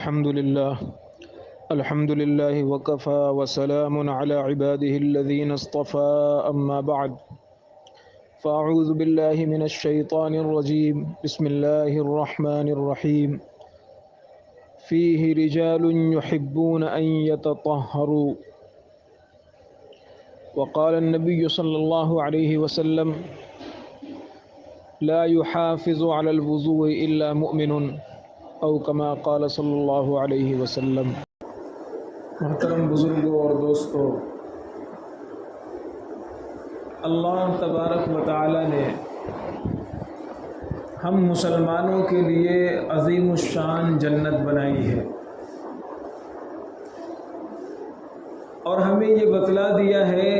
الحمد لله وكفى وسلام على عباده الذين اصطفى أما بعد فأعوذ بالله من الشيطان الرجيم بسم الله الرحمن الرحيم فيه رجال يحبون أن يتطهروا وقال النبي صلى الله عليه وسلم لا يحافظ على الوضوء إلا مؤمن او کما قال صلی اللہ علیہ وسلم۔ محترم بزرگوں اور دوستوں، اللہ تبارک و تعالی نے ہم مسلمانوں کے لیے عظیم الشان جنت بنائی ہے اور ہمیں یہ بتلا دیا ہے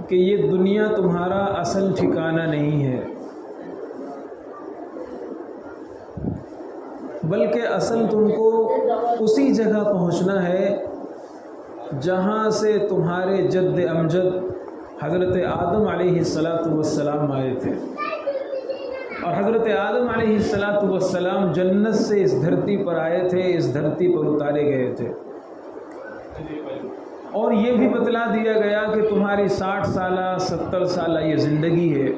کہ یہ دنیا تمہارا اصل ٹھکانہ نہیں ہے، بلکہ اصل تم کو اسی جگہ پہنچنا ہے جہاں سے تمہارے جد امجد حضرت آدم علیہ السلام آئے تھے، اور حضرت آدم علیہ السلام جنت سے اس دھرتی پر آئے تھے، اس دھرتی پر اتارے گئے تھے، اور یہ بھی بتلا دیا گیا کہ تمہاری 60 سالہ 70 سالہ یہ زندگی ہے،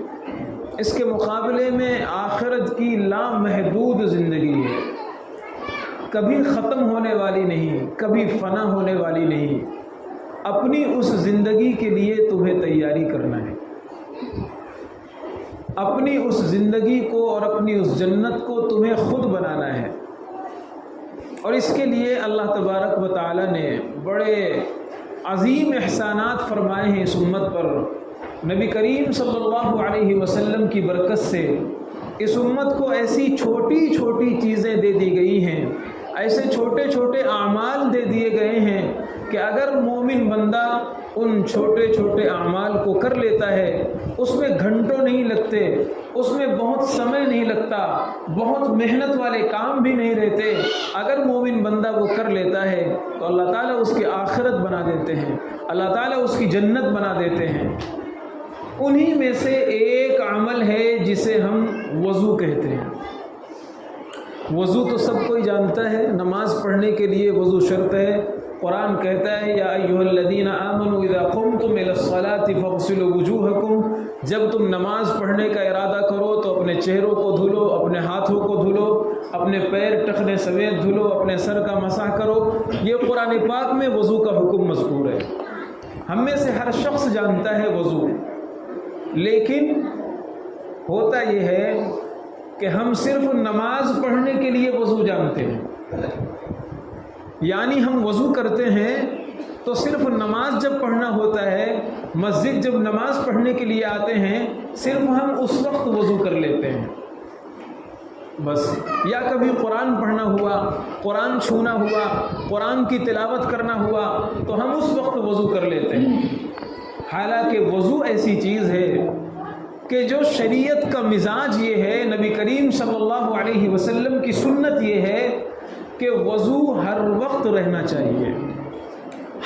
اس کے مقابلے میں آخرت کی لامحدود زندگی ہے، کبھی ختم ہونے والی نہیں، کبھی فنا ہونے والی نہیں۔ اپنی اس زندگی کے لیے تمہیں تیاری کرنا ہے، اپنی اس زندگی کو اور اپنی اس جنت کو تمہیں خود بنانا ہے، اور اس کے لیے اللہ تبارک و تعالی نے بڑے عظیم احسانات فرمائے ہیں اس امت پر۔ نبی کریم صلی اللہ علیہ وسلم کی برکت سے اس امت کو ایسی چھوٹی چھوٹی چیزیں دے دی گئی ہیں، ایسے چھوٹے چھوٹے اعمال دے دیے گئے ہیں کہ اگر مومن بندہ ان چھوٹے چھوٹے اعمال کو کر لیتا ہے، اس میں گھنٹوں نہیں لگتے، اس میں بہت سمے نہیں لگتا، بہت محنت والے کام بھی نہیں رہتے، اگر مومن بندہ وہ کر لیتا ہے تو اللہ تعالیٰ اس کی آخرت بنا دیتے ہیں، اللہ تعالیٰ اس کی جنت بنا دیتے ہیں۔ انہی میں سے ایک عمل ہے جسے ہم وضو کہتے ہیں۔ وضو تو سب کوئی جانتا ہے، نماز پڑھنے کے لیے وضو شرط ہے۔ قرآن کہتا ہے یا ایھا الذین آمنوا اذا قمتم الی الصلاۃ فاغسلوا وجوہکم، جب تم نماز پڑھنے کا ارادہ کرو تو اپنے چہروں کو دھلو، اپنے ہاتھوں کو دھلو، اپنے پیر ٹخنے سمیت دھلو، اپنے سر کا مسح کرو۔ یہ قرآن پاک میں وضو کا حکم مذکور ہے، ہم میں سے ہر شخص جانتا ہے وضو، لیکن ہوتا یہ ہے کہ ہم صرف نماز پڑھنے کے لیے وضو جانتے ہیں، یعنی ہم وضو کرتے ہیں تو صرف نماز جب پڑھنا ہوتا ہے، مسجد جب نماز پڑھنے کے لیے آتے ہیں، صرف ہم اس وقت وضو کر لیتے ہیں بس، یا کبھی قرآن پڑھنا ہوا، قرآن چھونا ہوا، قرآن کی تلاوت کرنا ہوا تو ہم اس وقت وضو کر لیتے ہیں۔ حالانکہ وضو ایسی چیز ہے کہ جو شریعت کا مزاج یہ ہے، نبی کریم صلی اللہ علیہ وسلم کی سنت یہ ہے کہ وضو ہر وقت رہنا چاہیے،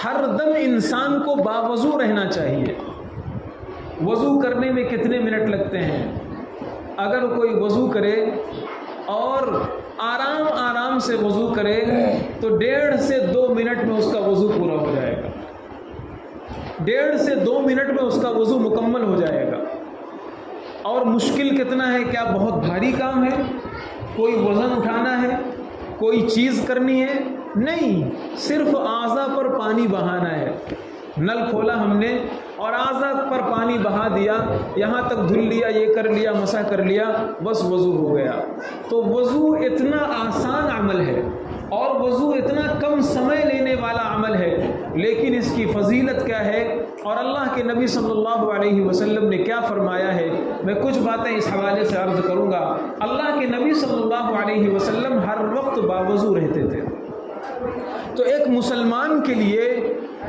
ہر دم انسان کو باوضو رہنا چاہیے۔ وضو کرنے میں کتنے منٹ لگتے ہیں؟ اگر کوئی وضو کرے اور آرام سے وضو کرے تو 1.5 سے 2 منٹ میں اس کا وضو پورا ہو جائے گا، 1.5 سے 2 منٹ میں اس کا وضو مکمل ہو جائے گا۔ اور مشکل کتنا ہے؟ کیا بہت بھاری کام ہے؟ کوئی وزن اٹھانا ہے؟ کوئی چیز کرنی ہے؟ نہیں، صرف اعضاء پر پانی بہانا ہے۔ نل کھولا ہم نے اور اعضاء پر پانی بہا دیا، یہاں تک دھل لیا، یہ کر لیا، مسح کر لیا، بس وضو ہو گیا۔ تو وضو اتنا آسان عمل ہے اور وضو اتنا کم سمے لینے والا عمل ہے، لیکن اس کی فضیلت کیا ہے اور اللہ کے نبی صلی اللہ علیہ وسلم نے کیا فرمایا ہے، میں کچھ باتیں اس حوالے سے عرض کروں گا۔ اللہ کے نبی صلی اللہ علیہ وسلم ہر وقت باوضو رہتے تھے، تو ایک مسلمان کے لیے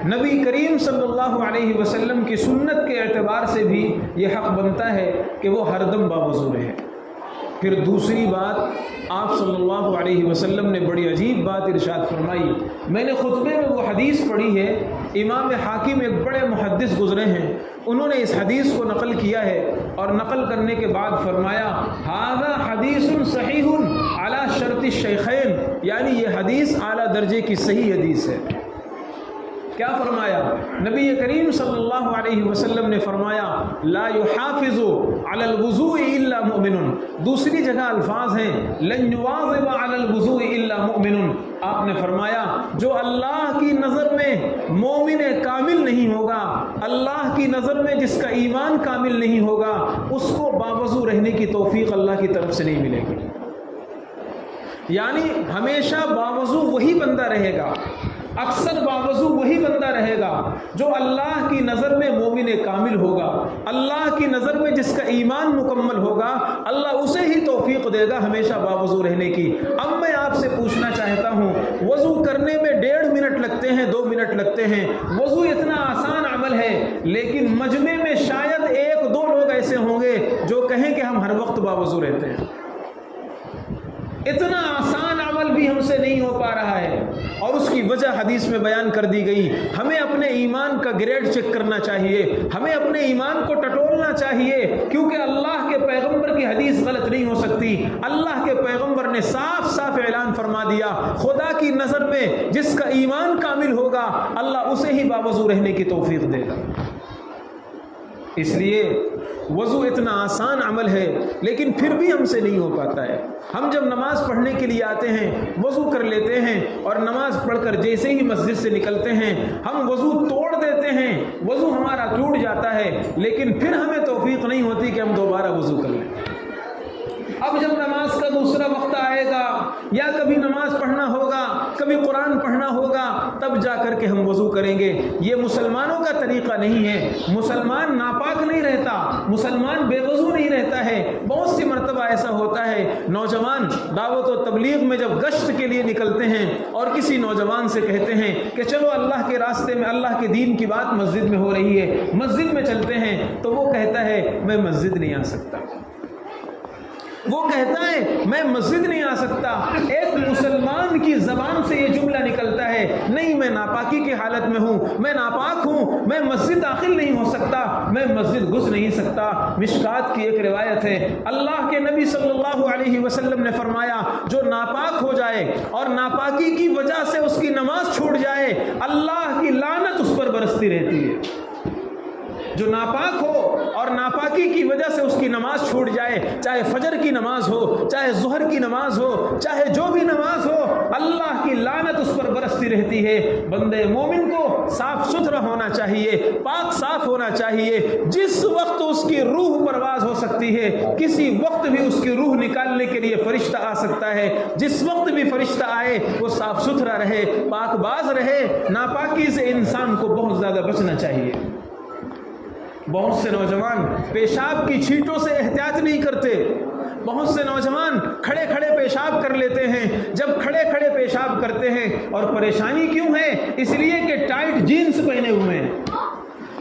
نبی کریم صلی اللہ علیہ وسلم کی سنت کے اعتبار سے بھی یہ حق بنتا ہے کہ وہ ہر دم باوضو رہے۔ پھر دوسری بات آپ صلی اللہ علیہ وسلم نے بڑی عجیب بات ارشاد فرمائی. میں نے خطبے میں وہ حدیث پڑھی ہے، امام حاکم ایک بڑے محدث گزرے ہیں، انہوں نے اس حدیث کو نقل کیا ہے اور نقل کرنے کے بعد فرمایا ھذا حدیث صحیح علی شرط الشیخین، یعنی یہ حدیث اعلیٰ درجے کی صحیح حدیث ہے. کیا فرمایا؟ نبی کریم صلی اللہ علیہ وسلم نے فرمایا لا يحافظ علی الوضوء الا مؤمن. دوسری جگہ الفاظ ہیں لن يواظب علی الوضوء الا مؤمن. آپ نے فرمایا جو اللہ کی نظر میں مومن کامل نہیں ہوگا، اللہ کی نظر میں جس کا ایمان کامل نہیں ہوگا، اس کو باوضو رہنے کی توفیق اللہ کی طرف سے نہیں ملے گی. یعنی ہمیشہ باوضو وہی بندہ رہے گا، اکثر باوضو وہی بندہ رہے گا جو اللہ کی نظر میں مومن کامل ہوگا، اللہ کی نظر میں جس کا ایمان مکمل ہوگا، اللہ اسے ہی توفیق دے گا ہمیشہ باوضو رہنے کی. اب میں آپ سے پوچھنا چاہتا ہوں، وضو کرنے میں 1.5 منٹ لگتے ہیں، 2 منٹ لگتے ہیں، وضو اتنا آسان عمل ہے، لیکن مجمع میں شاید 1-2 لوگ ایسے ہوں گے جو کہیں کہ ہم ہر وقت باوضو رہتے ہیں. اتنا آسان عمل بھی ہم سے نہیں ہو پا رہا ہے، اور اس کی وجہ حدیث میں بیان کر دی گئی. ہمیں اپنے ایمان کا گریڈ چیک کرنا چاہیے، ہمیں اپنے ایمان کو ٹٹولنا چاہیے، کیونکہ اللہ کے پیغمبر کی حدیث غلط نہیں ہو سکتی. اللہ کے پیغمبر نے صاف صاف اعلان فرما دیا خدا کی نظر میں جس کا ایمان کامل ہوگا اللہ اسے ہی باوضو رہنے کی توفیق دے گا. اس لیے وضو اتنا آسان عمل ہے لیکن پھر بھی ہم سے نہیں ہو پاتا ہے. ہم جب نماز پڑھنے کے لیے آتے ہیں وضو کر لیتے ہیں اور نماز پڑھ کر جیسے ہی مسجد سے نکلتے ہیں ہم وضو توڑ دیتے ہیں، وضو ہمارا ٹوٹ جاتا ہے، لیکن پھر ہمیں توفیق نہیں ہوتی کہ ہم دوبارہ وضو کر لیں. اب جب نماز کا دوسرا وقت آئے گا یا کبھی نماز پڑھنا ہوگا، کبھی قرآن پڑھنا ہوگا، تب جا کر کے ہم وضو کریں گے. یہ مسلمانوں کا طریقہ نہیں ہے. مسلمان ناپاک نہیں رہتا، مسلمان بے وضو نہیں رہتا ہے. بہت سی مرتبہ ایسا ہوتا ہے نوجوان دعوت و تبلیغ میں جب گشت کے لیے نکلتے ہیں اور کسی نوجوان سے کہتے ہیں کہ چلو اللہ کے راستے میں اللہ کے دین کی بات مسجد میں ہو رہی ہے، مسجد میں چلتے ہیں، تو وہ کہتا ہے میں مسجد نہیں آ سکتا. وہ کہتا ہے میں مسجد نہیں آ سکتا. ایک مسلمان کی زبان سے یہ جملہ نکلتا ہے نہیں میں ناپاکی کی حالت میں ہوں، میں ناپاک ہوں، میں مسجد داخل نہیں ہو سکتا، میں مسجد گھس نہیں سکتا. مشکات کی ایک روایت ہے اللہ کے نبی صلی اللہ علیہ وسلم نے فرمایا جو ناپاک ہو جائے اور ناپاکی کی وجہ سے اس کی نماز چھوٹ جائے اللہ کی لعنت اس پر برستی رہتی ہے. جو ناپاک ہو اور ناپاکی کی وجہ سے اس کی نماز چھوٹ جائے، چاہے فجر کی نماز ہو، چاہے ظہر کی نماز ہو، چاہے جو بھی نماز ہو، اللہ کی لعنت اس پر برستی رہتی ہے. بندے مومن کو صاف ستھرا ہونا چاہیے، پاک صاف ہونا چاہیے. جس وقت اس کی روح پرواز ہو سکتی ہے، کسی وقت بھی اس کی روح نکالنے کے لیے فرشتہ آ سکتا ہے. جس وقت بھی فرشتہ آئے وہ صاف ستھرا رہے، پاک باز رہے. ناپاکی سے انسان کو بہت زیادہ بچنا چاہیے. بہت سے نوجوان پیشاب کی چھینٹوں سے احتیاط نہیں کرتے. بہت سے نوجوان کھڑے کھڑے پیشاب کر لیتے ہیں. جب کھڑے کھڑے پیشاب کرتے ہیں اور پریشانی کیوں ہے؟ اس لیے کہ ٹائٹ جینز پہنے ہوئے ہیں.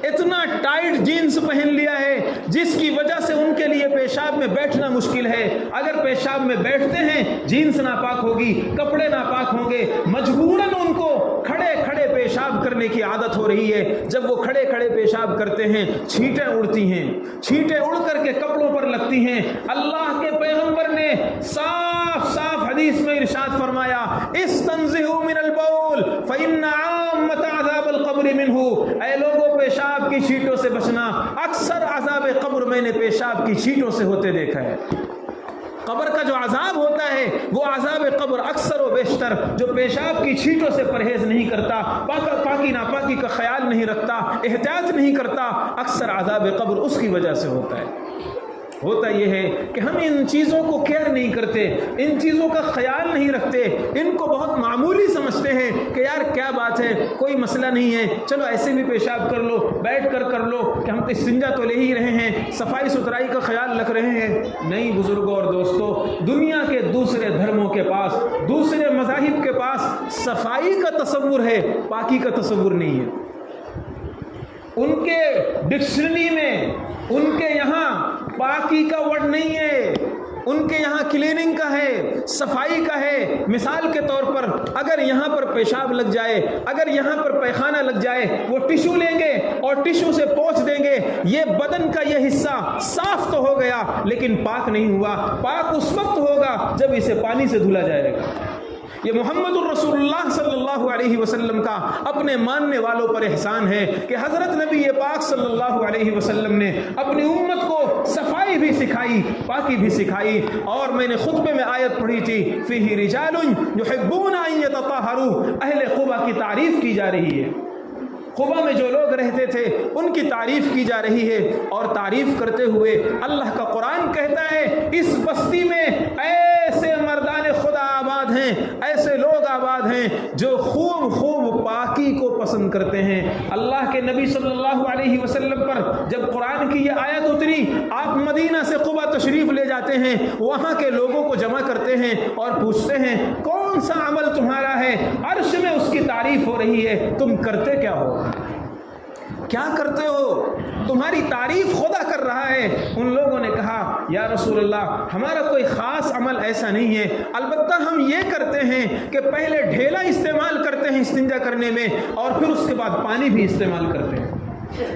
اتنا ٹائٹ جینز پہن لیا ہے جس کی وجہ سے ان کے لیے پیشاب میں بیٹھنا مشکل ہے. اگر پیشاب میں بیٹھتے ہیں جینز ناپاک ہوگی، کپڑے ناپاک ہوں گے. مجبوراً ان کو کھڑے کھڑے پیشاب کرنے کی عادت ہو رہی ہے. جب وہ کھڑے کھڑے پیشاب کرتے ہیں چھینٹیں اڑتی ہیں، چھینٹیں اڑ کر کے کپڑوں پر لگتی ہیں. اللہ کے پیغمبر نے صاف صاف حدیث میں ارشاد فرمایا استنزہوا من البول فإن عامۃ عذاب القبر منہ. اے لوگوں پیشاب کی چھینٹوں سے بچنا. اکثر عذاب قبر میں نے پیشاب کی چھینٹوں سے ہوتے دیکھا ہے. قبر کا جو عذاب ہوتا ہے وہ عذاب قبر اکثر و بیشتر جو پیشاب کی چھینٹوں سے پرہیز نہیں کرتا، پاکی ناپاکی کا خیال نہیں رکھتا، احتیاط نہیں کرتا، اکثر عذاب قبر اس کی وجہ سے ہوتا ہے. ہوتا یہ ہے کہ ہم ان چیزوں کو کیئر نہیں کرتے، ان چیزوں کا خیال نہیں رکھتے، ان کو بہت معمولی سمجھتے ہیں کہ یار کیا بات ہے، کوئی مسئلہ نہیں ہے، چلو ایسے بھی پیشاب کر لو، بیٹھ کر لو، کہ ہم استنجا تو لے ہی رہے ہیں، صفائی ستھرائی کا خیال رکھ رہے ہیں. نہیں بزرگوں اور دوستوں، دنیا کے دوسرے دھرموں کے پاس، دوسرے مذاہب کے پاس صفائی کا تصور ہے، پاکی کا تصور نہیں ہے. ان کے ڈکشنری میں ان کے یہاں پاکی کا ورڈ نہیں ہے. ان کے یہاں کلیننگ کا ہے، صفائی کا ہے۔ مثال کے طور پر اگر یہاں پر پیشاب لگ جائے، اگر یہاں پر پیخانہ لگ جائے، وہ ٹشو لیں گے اور ٹشو سے پوچھ دیں گے، یہ بدن کا یہ حصہ صاف تو ہو گیا لیکن پاک نہیں ہوا۔ پاک اس وقت ہوگا جب اسے پانی سے دھلا جائے گا۔ یہ محمد الرسول اللہ صلی اللہ علیہ وسلم کا اپنے ماننے والوں پر احسان ہے کہ حضرت نبی پاک صلی اللہ علیہ وسلم نے اپنی امت کو صفائی بھی سکھائی، پاکی بھی سکھائی۔ اور میں نے خطبے میں آیت پڑھی تھی، فیہ رجال یحبون ان یتطہروا، اہل قبا کی تعریف کی جا رہی ہے۔ قبا میں جو لوگ رہتے تھے ان کی تعریف کی جا رہی ہے، اور تعریف کرتے ہوئے اللہ کا قرآن کہتا ہے اس بستی میں ایسے مردان خدا آباد ہیں، ایسے لوگ آباد ہیں جو خوب خوب پاکی کو پسند کرتے ہیں۔ اللہ کے نبی صلی اللہ علیہ وسلم پر جب قرآن کی یہ آیت اتری، آپ مدینہ سے قبا تشریف لے جاتے ہیں، وہاں کے لوگوں کو جمع کرتے ہیں اور پوچھتے ہیں کون سا عمل تمہارا ہے؟ عرش میں اس کی تعریف ہو رہی ہے، تم کرتے کیا ہو؟ کیا کرتے ہو؟ تمہاری تعریف خدا کر رہا ہے۔ ان لوگوں نے کہا یا رسول اللہ ہمارا کوئی خاص عمل ایسا نہیں ہے، البتہ ہم یہ کرتے ہیں کہ پہلے ڈھیلا استعمال کرتے ہیں استنجا کرنے میں، اور پھر اس کے بعد پانی بھی استعمال کرتے ہیں۔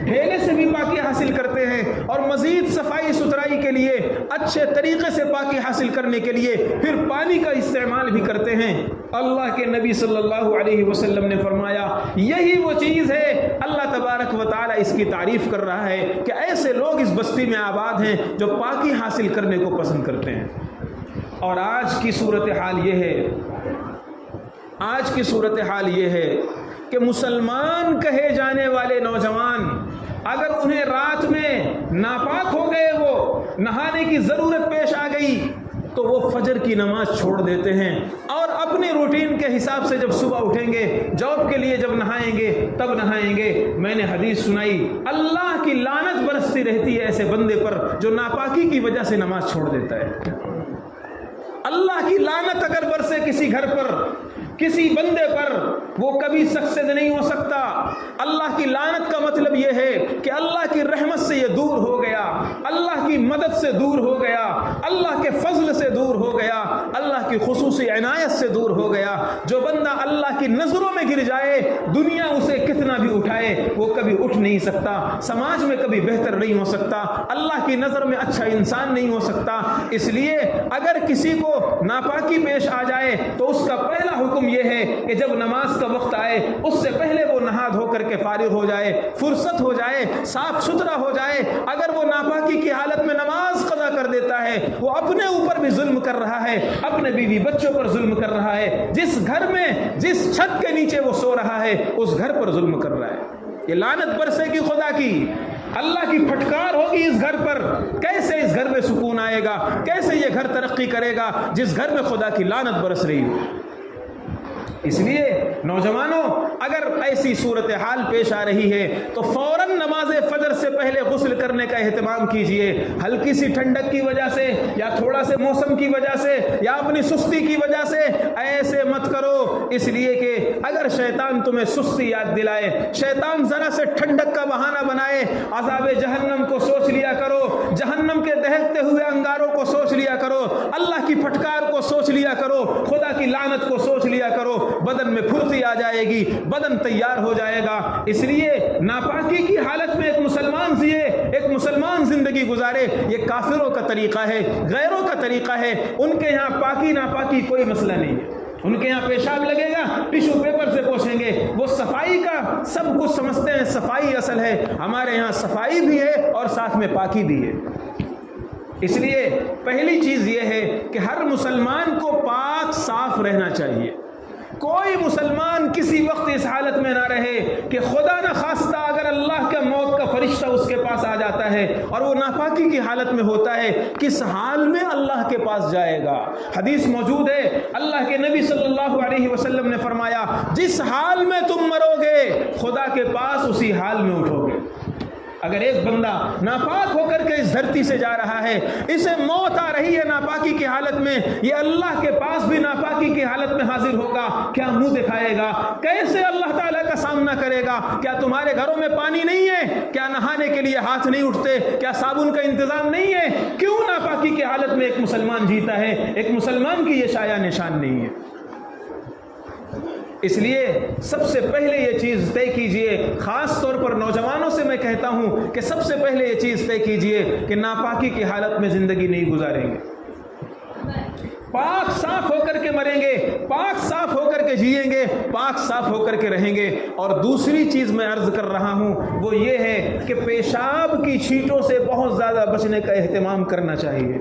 ڈھیلے سے بھی پاکی حاصل کرتے ہیں، اور مزید صفائی ستھرائی کے لیے، اچھے طریقے سے پاکی حاصل کرنے کے لیے پھر پانی کا استعمال بھی کرتے ہیں۔ اللہ کے نبی صلی اللہ علیہ وسلم نے فرمایا یہی وہ چیز ہے، اللہ تبارک و تعالی اس کی تعریف کر رہا ہے کہ ایسے لوگ اس بستی میں آباد ہیں جو پاکی حاصل کرنے کو پسند کرتے ہیں۔ اور آج کی صورتحال یہ ہے، آج کی صورتحال یہ ہے کہ مسلمان کہے جانے والے نوجوان اگر انہیں رات میں ناپاک ہو گئے، وہ نہانے کی ضرورت پیش آ گئی، تو وہ فجر کی نماز چھوڑ دیتے ہیں، اور اپنے روٹین کے حساب سے جب صبح اٹھیں گے، جاب کے لیے جب نہائیں گے تب نہائیں گے۔ میں نے حدیث سنائی، اللہ کی لعنت برستی رہتی ہے ایسے بندے پر جو ناپاکی کی وجہ سے نماز چھوڑ دیتا ہے۔ اللہ کی لعنت اگر برسے کسی گھر پر، کسی بندے پر، وہ کبھی سکسیس نہیں ہو سکتا۔ اللہ کی لعنت کا مطلب یہ ہے کہ اللہ کی رحمت سے یہ دور ہو گیا، اللہ کی مدد سے دور ہو گیا، اللہ کے فضل سے دور ہو گیا، اللہ کی خصوصی عنایت سے دور ہو گیا۔ جو بندہ اللہ کی نظروں میں گر جائے، دنیا اسے کتنا بھی اٹھائے وہ کبھی اٹھ نہیں سکتا، سماج میں کبھی بہتر نہیں ہو سکتا، اللہ کی نظر میں اچھا انسان نہیں ہو سکتا۔ اس لیے اگر کسی کو ناپاکی پیش آ جائے تو اس کا پہلا حکم یہ ہے کہ جب نماز کا وقت آئے اس سے پہلے وہ نہا دھو کر کے فارغ ہو جائے، فرصت ہو جائے، صاف ستھرا ہو جائے۔ اگر وہ ناپاکی کی حالت میں نماز قضا کر دیتا ہے، وہ اپنے اوپر بھی ظلم کر رہا ہے، اپنے بیوی بچوں پر ظلم کر رہا ہے، جس گھر میں جس چھت کے نیچے وہ سو رہا ہے اس گھر پر ظلم کر رہا ہے۔ یہ لعنت برسے گی خدا کی، اللہ کی پھٹکار ہوگی اس گھر پر۔ کیسے اس گھر میں سکون آئے گا؟ کیسے یہ گھر ترقی کرے گا جس گھر میں خدا کی لعنت برس رہی ہو؟ اس لیے نوجوانوں اگر ایسی صورتحال پیش آ رہی ہے تو فوراً نماز فجر سے پہلے غسل کرنے کا اہتمام کیجئے۔ ہلکی سی ٹھنڈک کی وجہ سے یا تھوڑا سے موسم کی وجہ سے یا اپنی سستی کی وجہ سے ایسے مت کرو، اس لیے کہ اگر شیطان تمہیں سستی یاد دلائے، شیطان ذرا سے ٹھنڈک کا بہانہ بنائے، عذاب جہنم کو سوچ لیا کرو، جہنم کے دہکتے ہوئے انگاروں کو سوچ لیا کرو، اللہ کی پھٹکار کو سوچ لیا کرو، خدا کی لعنت کو سوچ لیا کرو، بدن میں پھرتی آ جائے گی، بدن تیار ہو جائے گا۔ اس لیے ناپاکی کی حالت میں ایک مسلمان جیے، ایک مسلمان زندگی گزارے، یہ کافروں کا طریقہ ہے، غیروں کا طریقہ ہے۔ ان کے یہاں پاکی ناپاکی کوئی مسئلہ نہیں ہے، ان کے یہاں پیشاب لگے گا ٹیشو پیپر سے پوچھیں گے، وہ صفائی کا سب کچھ سمجھتے ہیں، صفائی اصل ہے۔ ہمارے یہاں صفائی بھی ہے اور ساتھ میں پاکی بھی ہے۔ اس لیے پہلی چیز یہ ہے کہ ہر مسلمان کو پاک صاف رہنا چاہیے۔ کوئی مسلمان کسی وقت اس حالت میں نہ رہے کہ خدا نہ خواستہ اگر اللہ کا موت کا فرشتہ اس کے پاس آ جاتا ہے اور وہ ناپاکی کی حالت میں ہوتا ہے، کس حال میں اللہ کے پاس جائے گا؟ حدیث موجود ہے، اللہ کے نبی صلی اللہ علیہ وسلم نے فرمایا جس حال میں تم مرو گے خدا کے پاس اسی حال میں اٹھو گے۔ اگر ایک بندہ ناپاک ہو کر کے اس دھرتی سے جا رہا ہے، اسے موت آ رہی ہے ناپاکی کی حالت میں، یہ اللہ کے پاس بھی ناپاکی کی حالت میں حاضر ہوگا، کیا منہ دکھائے گا؟ کیسے اللہ تعالیٰ کا سامنا کرے گا؟ کیا تمہارے گھروں میں پانی نہیں ہے؟ کیا نہانے کے لیے ہاتھ نہیں اٹھتے؟ کیا صابن کا انتظام نہیں ہے؟ کیوں ناپاکی کی حالت میں ایک مسلمان جیتا ہے؟ ایک مسلمان کی یہ شایع نشان نہیں ہے۔ اس لیے سب سے پہلے یہ چیز طے کیجئے، خاص طور پر نوجوانوں سے میں کہتا ہوں کہ سب سے پہلے یہ چیز طے کیجئے کہ ناپاکی کی حالت میں زندگی نہیں گزاریں گے، پاک صاف ہو کر کے مریں گے، پاک صاف ہو کر کے جیئیں گے، پاک صاف ہو کر کے رہیں گے۔ اور دوسری چیز میں عرض کر رہا ہوں وہ یہ ہے کہ پیشاب کی چھینٹوں سے بہت زیادہ بچنے کا اہتمام کرنا چاہیے۔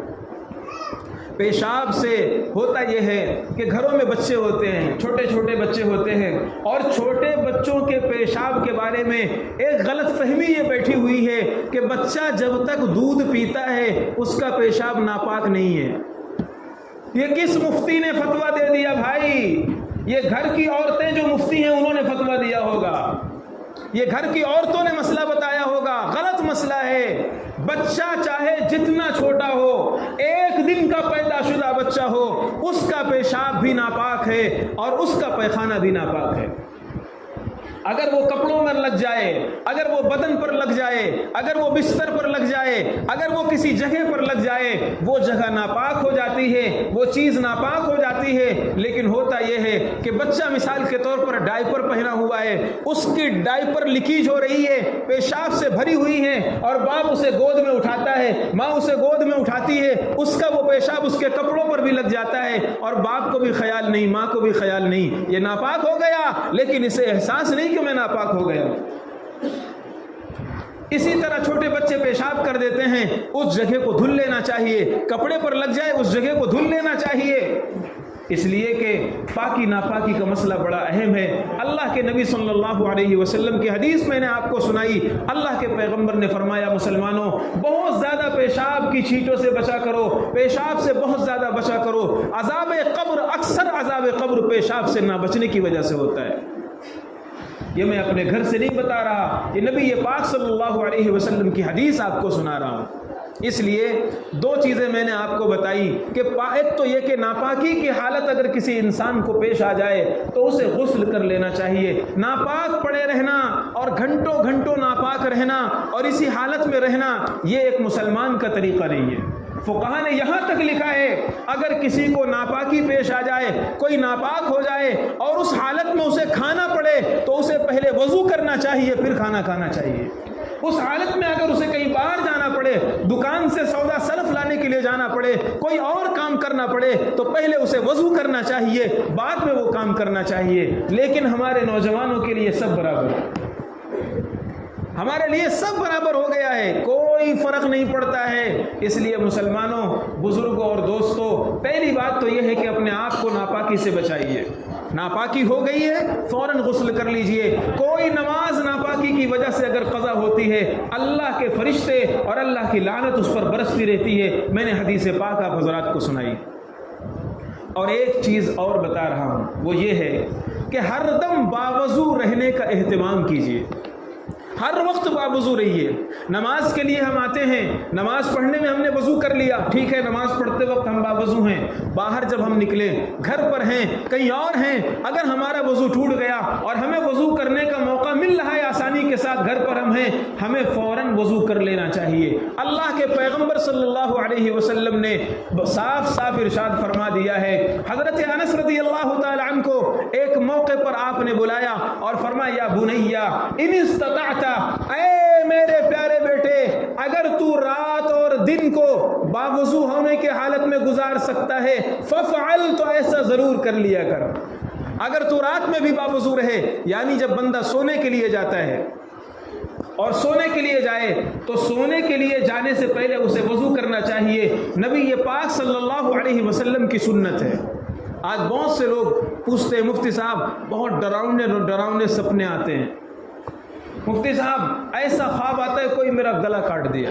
پیشاب سے ہوتا یہ ہے کہ گھروں میں بچے ہوتے ہیں، چھوٹے چھوٹے بچے ہوتے ہیں، اور چھوٹے بچوں کے پیشاب کے بارے میں ایک غلط فہمی یہ بیٹھی ہوئی ہے کہ بچہ جب تک دودھ پیتا ہے اس کا پیشاب ناپاک نہیں ہے۔ یہ کس مفتی نے فتویٰ دے دیا بھائی؟ یہ گھر کی عورتیں جو مفتی ہیں انہوں نے فتویٰ دیا ہوگا، یہ گھر کی عورتوں نے مسئلہ بتایا ہوگا۔ غلط مسئلہ ہے۔ بچہ چاہے جتنا چھوٹا ہو، ایک دن کا پیدا شدہ بچہ ہو، اس کا پیشاب بھی ناپاک ہے اور اس کا پیخانہ بھی ناپاک ہے۔ اگر وہ کپڑوں میں لگ جائے، اگر وہ بدن پر لگ جائے، اگر وہ بستر پر لگ جائے، اگر وہ کسی جگہ پر لگ جائے، وہ جگہ ناپاک ہو جاتی ہے، وہ چیز ناپاک ہو جاتی ہے۔ لیکن ہوتا یہ ہے کہ بچہ مثال کے طور پر ڈائپر پہنا ہوا ہے، اس کی ڈائپر لیکیج ہو رہی ہے، پیشاب سے بھری ہوئی ہے، اور باپ اسے گود میں اٹھاتا ہے، ماں اسے گود میں اٹھاتی ہے، اس کا وہ پیشاب اس کے کپڑوں پر بھی لگ جاتا ہے، اور باپ کو بھی خیال نہیں، ماں کو بھی خیال نہیں، یہ ناپاک ہو گیا، لیکن اسے احساس نہیں کہ میں ناپاک ہو گیا۔ اسی طرح چھوٹے بچے پیشاب کر دیتے ہیں، اس جگہ کو دھل لینا چاہیے، کپڑے پر لگ جائے اس جگہ کو دھل لینا چاہیے، اس لیے کہ پاکی ناپاکی کا مسئلہ بڑا اہم ہے۔ اللہ کے نبی صلی اللہ علیہ وسلم کی حدیث میں نے آپ کو سنائی، اللہ کے پیغمبر نے فرمایا مسلمانوں بہت زیادہ پیشاب کی چھینٹوں سے بچا کرو، پیشاب سے بہت زیادہ بچا کرو۔ عذاب قبر، اکثر عذاب قبر پیشاب سے نہ بچنے کی وجہ سے ہوتا ہے۔ یہ میں اپنے گھر سے نہیں بتا رہا، یہ نبی پاک صلی اللہ علیہ وسلم کی حدیث آپ کو سنا رہا ہوں۔ اس لیے دو چیزیں میں نے آپ کو بتائی کہ ایک تو یہ کہ ناپاکی کی حالت اگر کسی انسان کو پیش آ جائے تو اسے غسل کر لینا چاہیے۔ ناپاک پڑے رہنا اور گھنٹوں گھنٹوں ناپاک رہنا اور اسی حالت میں رہنا، یہ ایک مسلمان کا طریقہ نہیں ہے۔ فقہا نے یہاں تک لکھا ہے اگر کسی کو ناپاکی پیش آ جائے، کوئی ناپاک ہو جائے اور اس حالت میں اسے کھانا پڑے تو اسے پہلے وضو کرنا چاہیے، پھر کھانا کھانا چاہیے۔ اس حالت میں اگر اسے کہیں باہر جانا پڑے، دکان سے سودا سلف لانے کے لیے جانا پڑے، کوئی اور کام کرنا پڑے، تو پہلے اسے وضو کرنا چاہیے، بعد میں وہ کام کرنا چاہیے۔ لیکن ہمارے نوجوانوں کے لیے سب برابر ہے، ہمارے لیے سب برابر ہو گیا ہے، کوئی فرق نہیں پڑتا ہے۔ اس لیے مسلمانوں، بزرگوں اور دوستوں، پہلی بات تو یہ ہے کہ اپنے آپ کو ناپاکی سے بچائیے۔ ناپاکی ہو گئی ہے فوراً غسل کر لیجئے۔ کوئی نماز ناپاکی کی وجہ سے اگر قضا ہوتی ہے، اللہ کے فرشتے اور اللہ کی لعنت اس پر برستی رہتی ہے۔ میں نے حدیث پاک آپ حضرات کو سنائی۔ اور ایک چیز اور بتا رہا ہوں، وہ یہ ہے کہ ہر دم باوضو رہنے کا اہتمام کیجیے، ہر وقت باوضو رہیے۔ نماز کے لیے ہم آتے ہیں، نماز پڑھنے میں ہم نے وضو کر لیا، ٹھیک ہے، نماز پڑھتے وقت ہم باوضو ہیں۔ باہر جب ہم نکلے، گھر پر ہیں، کہیں اور ہیں، اگر ہمارا وضو ٹوٹ گیا اور ہمیں وضو کرنے کا موقع مل رہا ہے آسانی کے ساتھ، گھر پر ہم ہیں، ہمیں فوراً وضو کر لینا چاہیے۔ اللہ کے پیغمبر صلی اللہ علیہ وسلم نے صاف صاف ارشاد فرما دیا ہے۔ حضرت انس رضی اللہ تعالی عنہ کو ایک موقع پر آپ نے بلایا اور فرمایا یا بنیا ان استطعت، اے میرے پیارے بیٹے، اگر تو رات اور دن کو باوضو ہونے کے حالت میں گزار سکتا ہے ففعل، تو ایسا ضرور کر لیا کر۔ اگر تو رات میں بھی باوضو رہے، یعنی جب بندہ سونے کے لیے جاتا ہے اور سونے کے لیے جائے تو سونے کے لیے جانے سے پہلے اسے وضو کرنا چاہیے۔ نبی پاک صلی اللہ علیہ وسلم کی سنت ہے۔ آج بہت سے لوگ پوچھتے ہیں مفتی صاحب بہت ڈراؤنے سپنے آتے ہیں، مفتی صاحب ایسا خواب آتا ہے کوئی میرا گلا کاٹ دیا،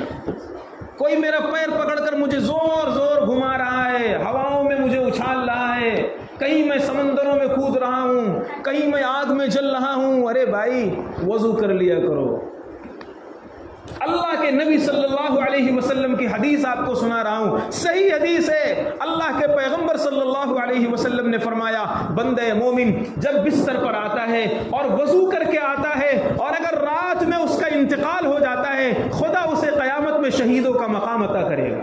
کوئی میرا پیر پکڑ کر مجھے زور زور گھما رہا ہے، ہواؤں میں مجھے اچھال رہا ہے، کہیں میں سمندروں میں کود رہا ہوں، کہیں میں آگ میں جل رہا ہوں۔ ارے بھائی وضو کر لیا کرو، اللہ کے نبی صلی اللہ علیہ وسلم کی حدیث آپ کو سنا رہا ہوں، صحیح حدیث ہے۔ اللہ کے پیغمبر صلی اللہ علیہ وسلم نے فرمایا، بندہ مومن جب بستر پر آتا ہے اور وضو کر کے آتا ہے اور اگر رات میں اس کا انتقال ہو جاتا ہے، خدا اسے قیامت میں شہیدوں کا مقام عطا کرے گا۔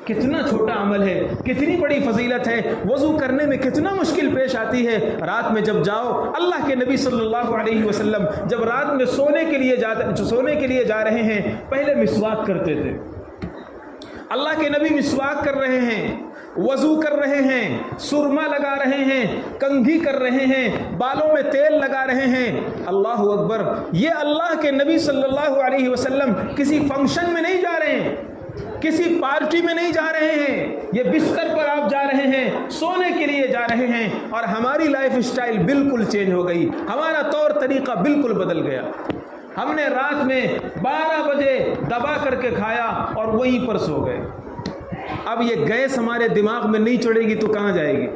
کتنا چھوٹا عمل ہے، کتنی بڑی فضیلت ہے، وضو کرنے میں کتنا مشکل پیش آتی ہے۔ رات میں جب جاؤ، اللہ کے نبی صلی اللہ علیہ وسلم جب رات میں سونے کے لیے جا رہے ہیں، پہلے مسواک کرتے تھے۔ اللہ کے نبی مسواک کر رہے ہیں، وضو کر رہے ہیں، سرما لگا رہے ہیں، کنگھی کر رہے ہیں، بالوں میں تیل لگا رہے ہیں۔ اللہ اکبر! یہ اللہ کے نبی صلی اللہ علیہ وسلم کسی فنکشن میں نہیں جا رہے ہیں، کسی پارٹی میں نہیں جا رہے ہیں، یہ بستر پر آپ جا رہے ہیں، سونے کے لیے جا رہے ہیں۔ اور ہماری لائف سٹائل بالکل چینج ہو گئی، ہمارا طور طریقہ بالکل بدل گیا۔ ہم نے رات میں 12 بجے دبا کر کے کھایا اور وہیں پر سو گئے۔ اب یہ گیس ہمارے دماغ میں نہیں چڑھے گی تو کہاں جائے گی؟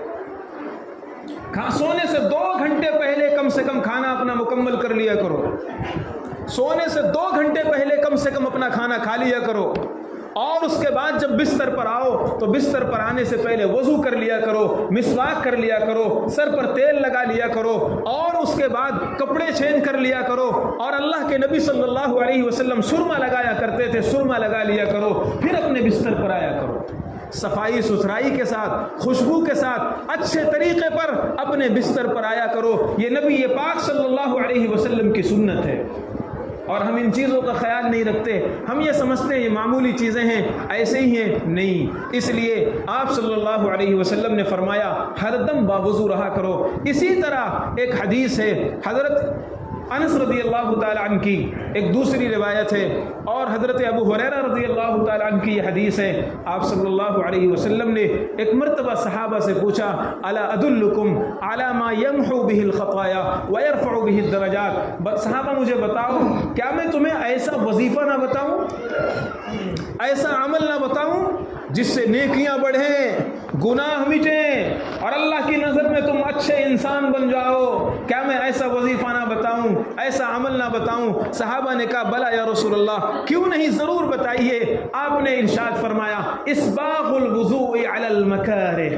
سونے سے 2 گھنٹے پہلے کم سے کم کھانا اپنا مکمل کر لیا کرو، سونے سے 2 گھنٹے پہلے کم سے کم اپنا کھانا کھا لیا کرو، اور اس کے بعد جب بستر پر آؤ تو بستر پر آنے سے پہلے وضو کر لیا کرو، مسواک کر لیا کرو، سر پر تیل لگا لیا کرو، اور اس کے بعد کپڑے چینج کر لیا کرو۔ اور اللہ کے نبی صلی اللہ علیہ وسلم سرما لگایا کرتے تھے، سرما لگا لیا کرو، پھر اپنے بستر پر آیا کرو، صفائی ستھرائی کے ساتھ، خوشبو کے ساتھ، اچھے طریقے پر اپنے بستر پر آیا کرو۔ یہ نبی پاک صلی اللہ علیہ وسلم کی سنت ہے، اور ہم ان چیزوں کا خیال نہیں رکھتے۔ ہم یہ سمجھتے ہیں یہ معمولی چیزیں ہیں، ایسے ہی ہیں، نہیں۔ اس لیے آپ صلی اللہ علیہ وسلم نے فرمایا ہر دم باوضو رہا کرو۔ اسی طرح ایک حدیث ہے حضرت انس رضی اللہ تعالیٰ عنہ کی، ایک دوسری روایت ہے، اور حضرت ابو ہریرہ رضی اللہ تعالیٰ عنہ کی یہ حدیث ہے۔ آپ صلی اللہ علیہ وسلم نے ایک مرتبہ صحابہ سے پوچھا، الا ادلکم علی ما یمحو بہ الخطایا ویرفع بہ الدرجات، صحابہ مجھے بتاؤ، کیا میں تمہیں ایسا وظیفہ نہ بتاؤں، ایسا عمل نہ بتاؤں جس سے نیکیاں بڑھیں، گناہ مٹیں اور اللہ کی نظر میں تم اچھے انسان بن جاؤ؟ کیا میں ایسا وظیفہ نہ بتاؤں، ایسا عمل نہ بتاؤں؟ صحابہ نے کہا بلا یا رسول اللہ، کیوں نہیں، ضرور بتائیے۔ آپ نے ارشاد فرمایا اسباغ الوضوء علی المکارہ،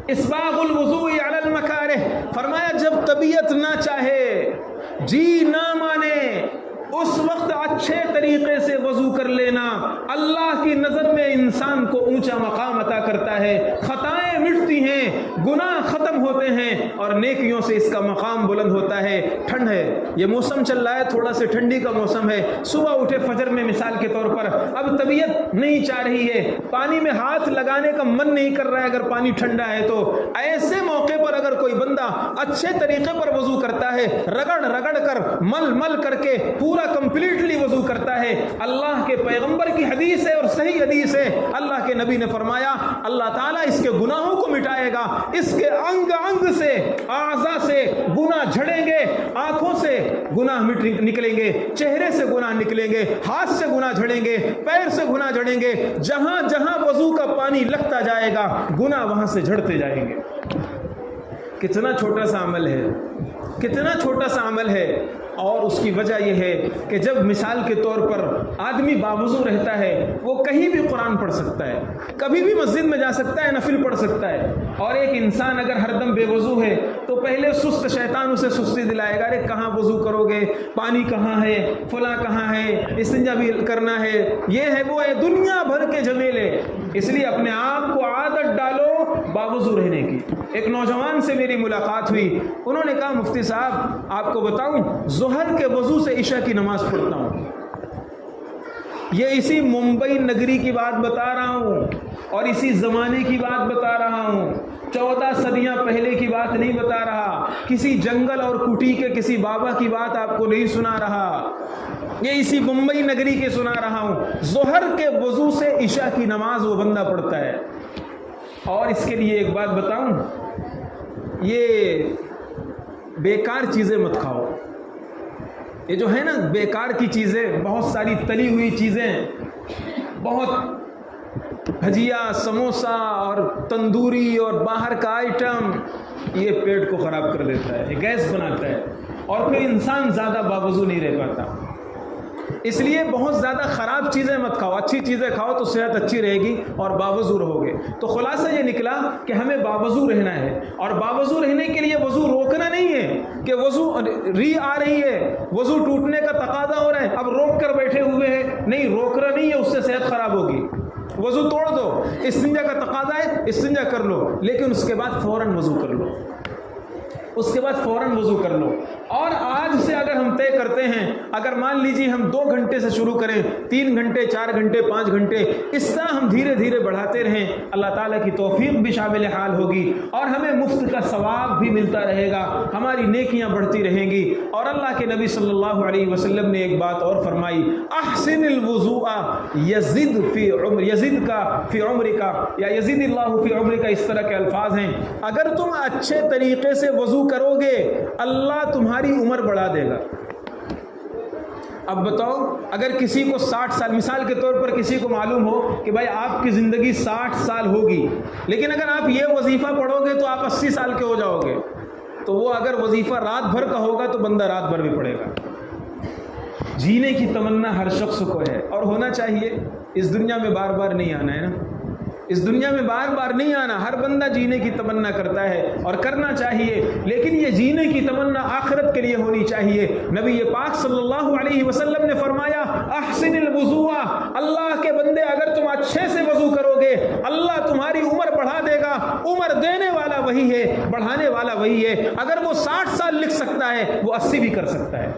اسباغ الوضوء علی المکارہ، فرمایا جب طبیعت نہ چاہے، جی نہ مانے، اس وقت اچھے طریقے سے وضو کر لینا اللہ کی نظر میں انسان کو اونچا مقام عطا کرتا ہے، خطائیں مٹتی ہیں، گناہ ختم ہوتے ہیں، اور نیکیوں سے اس کا مقام بلند ہوتا ہے۔ ٹھنڈ ہے، یہ موسم چل رہا ہے، تھوڑا سے ٹھنڈی کا موسم ہے، صبح اٹھے فجر میں مثال کے طور پر، اب طبیعت نہیں چاہ رہی ہے، پانی میں ہاتھ لگانے کا من نہیں کر رہا ہے اگر پانی ٹھنڈا ہے تو، ایسے موقع پر اگر کوئی بندہ اچھے طریقے پر وضو کرتا ہے، رگڑ رگڑ کر، مل مل کر کے پورا کمپلیٹلی وضو کرتا ہے، اللہ کے پیغمبر کی حدیث ہے اور صحیح حدیث ہے، اللہ کے نبی نے فرمایا اللہ تعالیٰ اس کے گناہوں کو مٹائے گا، اس کے انگ انگ سے، اعضاء سے گناہ جھڑیں گے، آنکھوں سے گناہ نکلیں گے، چہرے سے گناہ نکلیں گے، ہاتھ سے گناہ جھڑیں گے، پیر سے گناہ جھڑیں گے، جہاں جہاں وضو کا پانی لگتا جائے گا گناہ وہاں سے جھڑتے جائیں گے۔ کتنا چھوٹا سا عمل ہے، کتنا چھوٹا سا عمل ہے، اور اس کی وجہ یہ ہے کہ جب مثال کے طور پر آدمی باوضو رہتا ہے، وہ کہیں بھی قرآن پڑھ سکتا ہے، کبھی بھی مسجد میں جا سکتا ہے، نفل پڑھ سکتا ہے، اور ایک انسان اگر ہر دم بے وضو ہے تو پہلے سست شیطان اسے سستی دلائے گا، ارے کہاں وضو کرو گے، پانی کہاں ہے، فلاں کہاں ہے، استنجا بھی کرنا ہے، یہ ہے وہ ہے، دنیا بھر کے جھمیلے۔ اس لیے اپنے آپ کو عادت ڈالو باوضو رہنے کی۔ ایک نوجوان سے میری ملاقات ہوئی، انہوں نے کہا مفتی صاحب آپ کو بتاؤں، ظہر کے وضو سے عشاء کی نماز پڑھتا ہوں۔ یہ اسی ممبئی نگری کی بات بتا رہا ہوں اور اسی زمانے کی بات بتا رہا ہوں، 14 صدیاں پہلے کی بات نہیں بتا رہا، کسی جنگل اور کٹی کے کسی بابا کی بات آپ کو نہیں سنا رہا، یہ اسی ممبئی نگری کے سنا رہا ہوں۔ ظہر کے وضو سے عشاء کی نماز وہ بندہ پڑھتا ہے۔ اور اس کے لیے ایک بات بتاؤں، یہ بیکار چیزیں مت کھاؤ، یہ جو ہے نا بیکار کی چیزیں، بہت ساری تلی ہوئی چیزیں، بہت بھجیا، سموسا اور تندوری اور باہر کا آئٹم، یہ پیٹ کو خراب کر دیتا ہے، یہ گیس بناتا ہے، اور پھر انسان زیادہ باوضو نہیں رہ پاتا۔ اس لیے بہت زیادہ خراب چیزیں مت کھاؤ، اچھی چیزیں کھاؤ تو صحت اچھی رہے گی اور باوضو رہو گے۔ تو خلاصہ یہ نکلا کہ ہمیں باوضو رہنا ہے، اور باوضو رہنے کے لیے وضو روکنا نہیں ہے کہ وضو ری آ رہی ہے، وضو ٹوٹنے کا تقاضا ہو رہا ہے، اب روک کر بیٹھے ہوئے ہیں، نہیں روکنا نہیں ہے، اس سے صحت خراب ہوگی۔ وضو توڑ دو، استنجا کا تقاضا ہے استنجا کر لو، لیکن اس کے بعد فوراً وضو کر لو، اس کے بعد فوراً وضو کر لو۔ اور آج سے اگر ہم طے کرتے ہیں، اگر مان لیجیے ہم 2 گھنٹے سے شروع کریں، 3 گھنٹے 4 گھنٹے 5 گھنٹے، اس طرح ہم دھیرے دھیرے بڑھاتے رہیں، اللہ تعالیٰ کی توفیق بھی شامل حال ہوگی اور ہمیں مفت کا ثواب بھی ملتا رہے گا، ہماری نیکیاں بڑھتی رہیں گی۔ اور اللہ کے نبی صلی اللہ علیہ وسلم نے ایک بات اور فرمائی، احسن الوضوء یزد فی عمر، یزد کا فی عمر کا یا یزید اللہ فی عمر کا، اس طرح کے الفاظ ہیں۔ اگر تم اچھے طریقے سے وضو کرو گے اللہ تمہاری عمر بڑھا دے گا۔ اب بتاؤ، اگر کسی کو 60 سال، مثال کے طور پر کسی کو معلوم ہو کہ بھائی آپ کی زندگی 60 سال ہوگی، لیکن اگر آپ یہ وظیفہ پڑھو گے تو آپ 80 سال کے ہو جاؤ گے، تو وہ اگر وظیفہ رات بھر کا ہوگا تو بندہ رات بھر بھی پڑھے گا۔ جینے کی تمنا ہر شخص کو ہے اور ہونا چاہیے، اس دنیا میں بار بار نہیں آنا ہے نا، اس دنیا میں بار بار نہیں آنا، ہر بندہ جینے کی تمنا کرتا ہے اور کرنا چاہیے، لیکن یہ جینے کی تمنا آخرت کے لیے ہونی چاہیے۔ نبی پاک صلی اللہ علیہ وسلم نے فرمایا احسن الوضوء، اللہ کے بندے اگر تم اچھے سے وضو کرو گے اللہ تمہاری عمر بڑھا دے گا۔ عمر دینے والا وہی ہے، بڑھانے والا وہی ہے۔ اگر وہ 60 سال لکھ سکتا ہے وہ 80 بھی کر سکتا ہے۔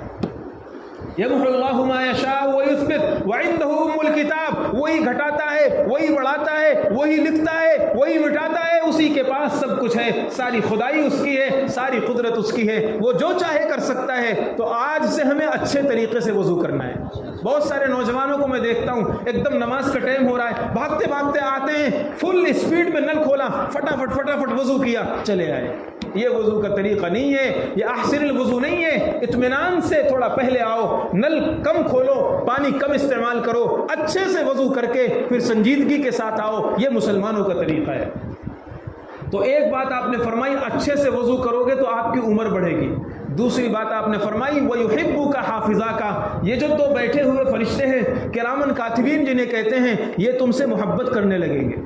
یمحو اللہ ما یشاء ویثبت وعنده ام الکتاب، وہی گھٹاتا ہے، وہی بڑھاتا ہے، وہی لکھتا ہے، وہی مٹاتا ہے، اسی کے پاس سب کچھ ہے، ساری خدائی اس کی ہے، ساری قدرت اس کی ہے، وہ جو چاہے کر سکتا ہے۔ تو آج سے ہمیں اچھے طریقے سے وضو کرنا ہے۔ بہت سارے نوجوانوں کو میں دیکھتا ہوں ایک دم نماز کا ٹائم ہو رہا ہے، بھاگتے بھاگتے آتے ہیں، فل اسپیڈ میں نل کھولا، فٹافٹ وضو کیا، چلے آئے۔ یہ وضو کا طریقہ نہیں ہے، یہ احسن الوضو نہیں ہے۔ اطمینان سے تھوڑا پہلے آؤ، نل کم کھولو، پانی کم استعمال کرو، اچھے سے وضو کر کے پھر سنجیدگی کے ساتھ آؤ، یہ مسلمانوں کا طریقہ ہے۔ تو ایک بات آپ نے فرمائی، اچھے سے وضو کرو گے تو آپ کی عمر بڑھے گی۔ دوسری بات آپ نے فرمائی وَيُحِبُّكَ حَافِظَاكَ، یہ جو 2 بیٹھے ہوئے فرشتے ہیں کرامن کاتبین جنہیں کہتے ہیں، یہ تم سے محبت کرنے لگیں گے۔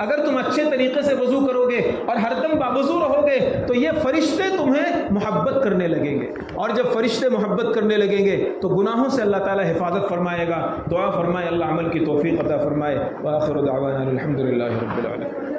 اگر تم اچھے طریقے سے وضو کرو گے اور ہر دم باوضو رہو گے تو یہ فرشتے تمہیں محبت کرنے لگیں گے، اور جب فرشتے محبت کرنے لگیں گے تو گناہوں سے اللہ تعالی حفاظت فرمائے گا۔ دعا فرمائے اللہ عمل کی توفیق عطا فرمائے۔ وآخر دعوانا الحمدللہ رب العالمین۔